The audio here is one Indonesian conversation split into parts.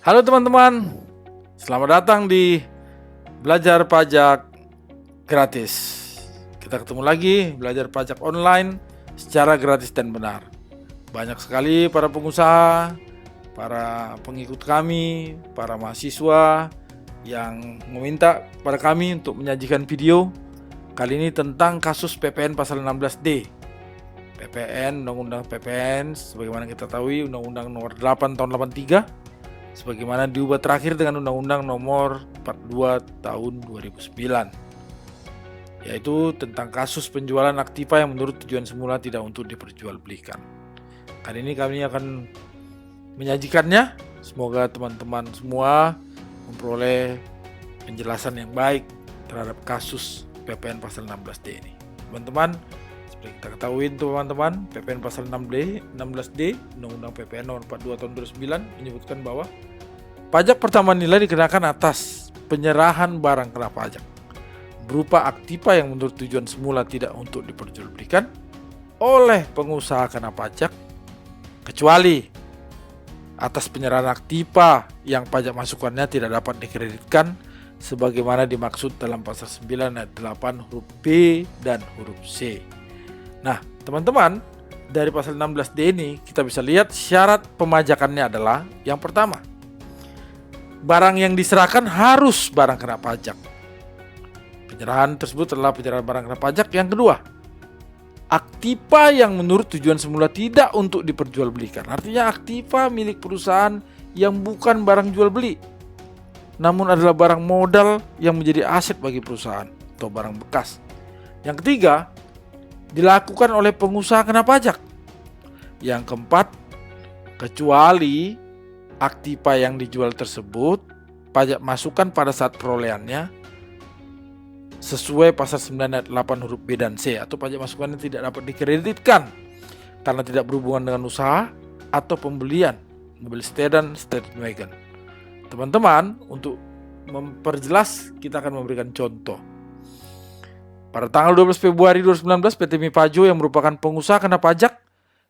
Halo teman-teman, selamat datang di Belajar Pajak Gratis. Kita ketemu lagi belajar pajak online secara gratis dan benar. Banyak sekali para pengusaha, para pengikut kami, para mahasiswa yang meminta kepada kami untuk menyajikan video kali ini tentang kasus PPN pasal 16D. PPN, Undang-Undang PPN, sebagaimana kita tahu Undang-Undang nomor 8 tahun 83, sebagaimana diubah terakhir dengan Undang-Undang nomor 42 tahun 2009, yaitu tentang kasus penjualan aktiva yang menurut tujuan semula tidak untuk diperjualbelikan. Kali ini kami akan menyajikannya. Semoga teman-teman semua memperoleh penjelasan yang baik terhadap kasus PPN pasal 16D ini. Teman-teman, seperti kita ketahui teman-teman, PPN pasal 16D Undang-Undang PPN nomor 42 tahun 2009 menyebutkan bahwa pajak pertambahan nilai dikenakan atas penyerahan barang kena pajak berupa aktiva yang menurut tujuan semula tidak untuk diperjualbelikan oleh pengusaha kena pajak, kecuali atas penyerahan aktiva yang pajak masukannya tidak dapat dikreditkan sebagaimana dimaksud dalam pasal 9 ayat 8 huruf B dan huruf C. Nah, teman-teman, dari pasal 16D ini kita bisa lihat syarat pemajakannya adalah yang pertama, barang yang diserahkan harus barang kena pajak. Penyerahan tersebut adalah penyerahan barang kena pajak. Yang kedua, aktiva yang menurut tujuan semula tidak untuk diperjualbelikan. Artinya aktiva milik perusahaan yang bukan barang jual beli, namun adalah barang modal yang menjadi aset bagi perusahaan atau barang bekas. Yang ketiga, dilakukan oleh pengusaha kena pajak. Yang keempat, kecuali aktiva yang dijual tersebut pajak masukan pada saat perolehannya sesuai pasal 9 ayat 8 huruf B dan C, atau pajak masukannya tidak dapat dikreditkan karena tidak berhubungan dengan usaha atau pembelian mobil sedan, sedan wagon. Teman-teman, untuk memperjelas kita akan memberikan contoh. Pada tanggal 12 Februari 2019, PT Mipajo yang merupakan pengusaha kena pajak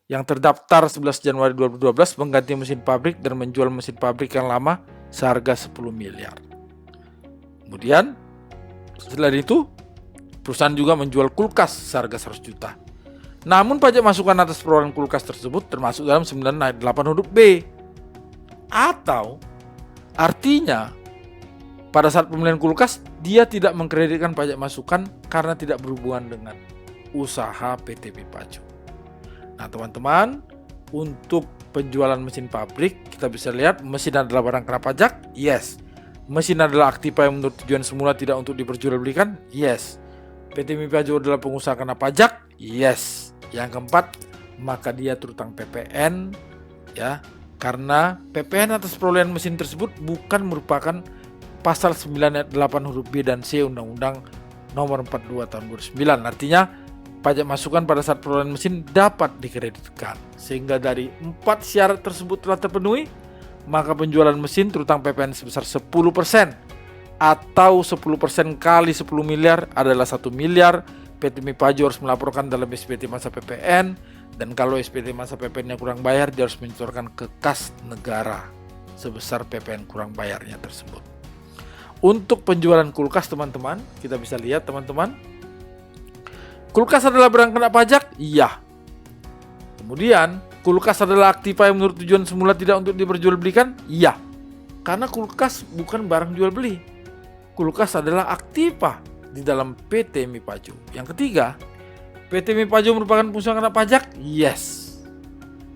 yang terdaftar 11 Januari 2012 mengganti mesin pabrik dan menjual mesin pabrik yang lama seharga 10 miliar. Kemudian setelah itu perusahaan juga menjual kulkas seharga 100 juta. Namun pajak masukan atas perolehan kulkas tersebut termasuk dalam 9 ayat 8 huruf B. Atau artinya pada saat pembelian kulkas dia tidak mengkreditkan pajak masukan karena tidak berhubungan dengan usaha PT Mipajo. Nah teman-teman, untuk penjualan mesin pabrik kita bisa lihat mesin adalah barang kena pajak, yes. Mesin adalah aktiva yang menurut tujuan semula tidak untuk diperjualbelikan, yes. PT Mipajo adalah pengusaha kena pajak, yes. Yang keempat, maka dia terutang PPN, ya, karena PPN atas perolehan mesin tersebut bukan merupakan pasal 9 ayat 8 huruf B dan C Undang-Undang nomor 42 tahun 2009. Artinya pajak masukan pada saat perolehan mesin dapat dikreditkan. Sehingga dari 4 syarat tersebut telah terpenuhi, maka penjualan mesin terutang PPN sebesar 10% atau 10% kali 10 miliar adalah 1 miliar. PT Mipajo harus melaporkan dalam SPT masa PPN, dan kalau SPT masa PPN-nya kurang bayar, dia harus menyetorkan ke kas negara sebesar PPN kurang bayarnya tersebut. Untuk penjualan kulkas teman-teman, kita bisa lihat teman-teman, kulkas adalah barang kena pajak? Iya. Kemudian, kulkas adalah aktiva yang menurut tujuan semula tidak untuk diperjualbelikan? Iya. Karena kulkas bukan barang jual beli. Kulkas adalah aktiva di dalam PT Mipajo. Yang ketiga, PT Mipajo merupakan pengusaha kena pajak? Yes.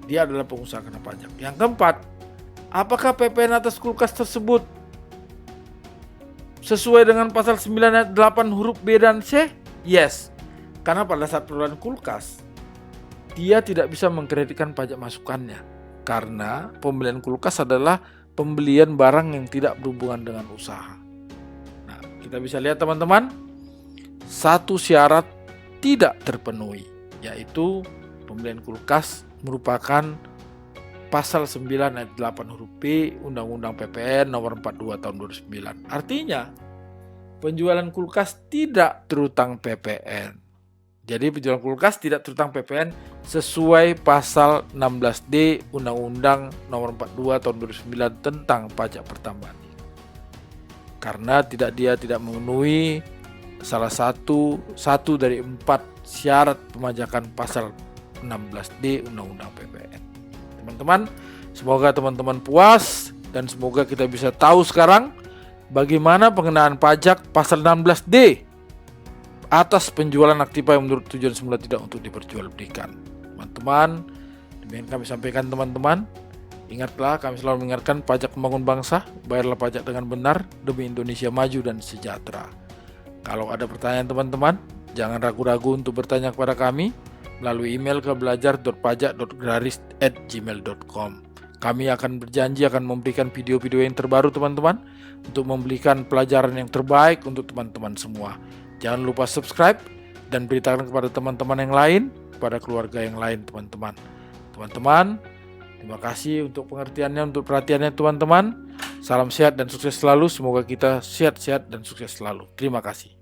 Dia adalah pengusaha kena pajak. Yang keempat, apakah PPN atas kulkas tersebut sesuai dengan pasal 9 ayat 8 huruf B dan C? Yes. Karena pada saat perolehan kulkas dia tidak bisa mengkreditkan pajak masukannya, karena pembelian kulkas adalah pembelian barang yang tidak berhubungan dengan usaha. Nah, kita bisa lihat teman-teman, satu syarat tidak terpenuhi, yaitu pembelian kulkas merupakan pasal 9 ayat 8 huruf B Undang-Undang PPN nomor 42 tahun 2009. Artinya penjualan kulkas tidak terutang PPN. Jadi penjualan kulkas tidak terutang PPN sesuai pasal 16D Undang-Undang Nomor 42 Tahun 2009 tentang pajak pertambahan. Karena dia tidak memenuhi salah satu dari 4 syarat pemajakan pasal 16D Undang-Undang PPN. Teman-teman, semoga teman-teman puas dan semoga kita bisa tahu sekarang bagaimana pengenaan pajak pasal 16D atas penjualan aktiva yang menurut tujuan semula tidak untuk diperjualbelikan. Teman-teman, demikian kami sampaikan teman-teman. Ingatlah, kami selalu mengingatkan pajak membangun bangsa, bayarlah pajak dengan benar demi Indonesia maju dan sejahtera. Kalau ada pertanyaan teman-teman, jangan ragu-ragu untuk bertanya kepada kami melalui email ke belajar.pajak.gratis@gmail.com. Kami akan berjanji akan memberikan video-video yang terbaru teman-teman untuk memberikan pelajaran yang terbaik untuk teman-teman semua. Jangan lupa subscribe dan beritakan kepada teman-teman yang lain, kepada keluarga yang lain teman-teman. Teman-teman, terima kasih untuk pengertiannya, untuk perhatiannya teman-teman. Salam sehat dan sukses selalu. Semoga kita sehat-sehat dan sukses selalu. Terima kasih.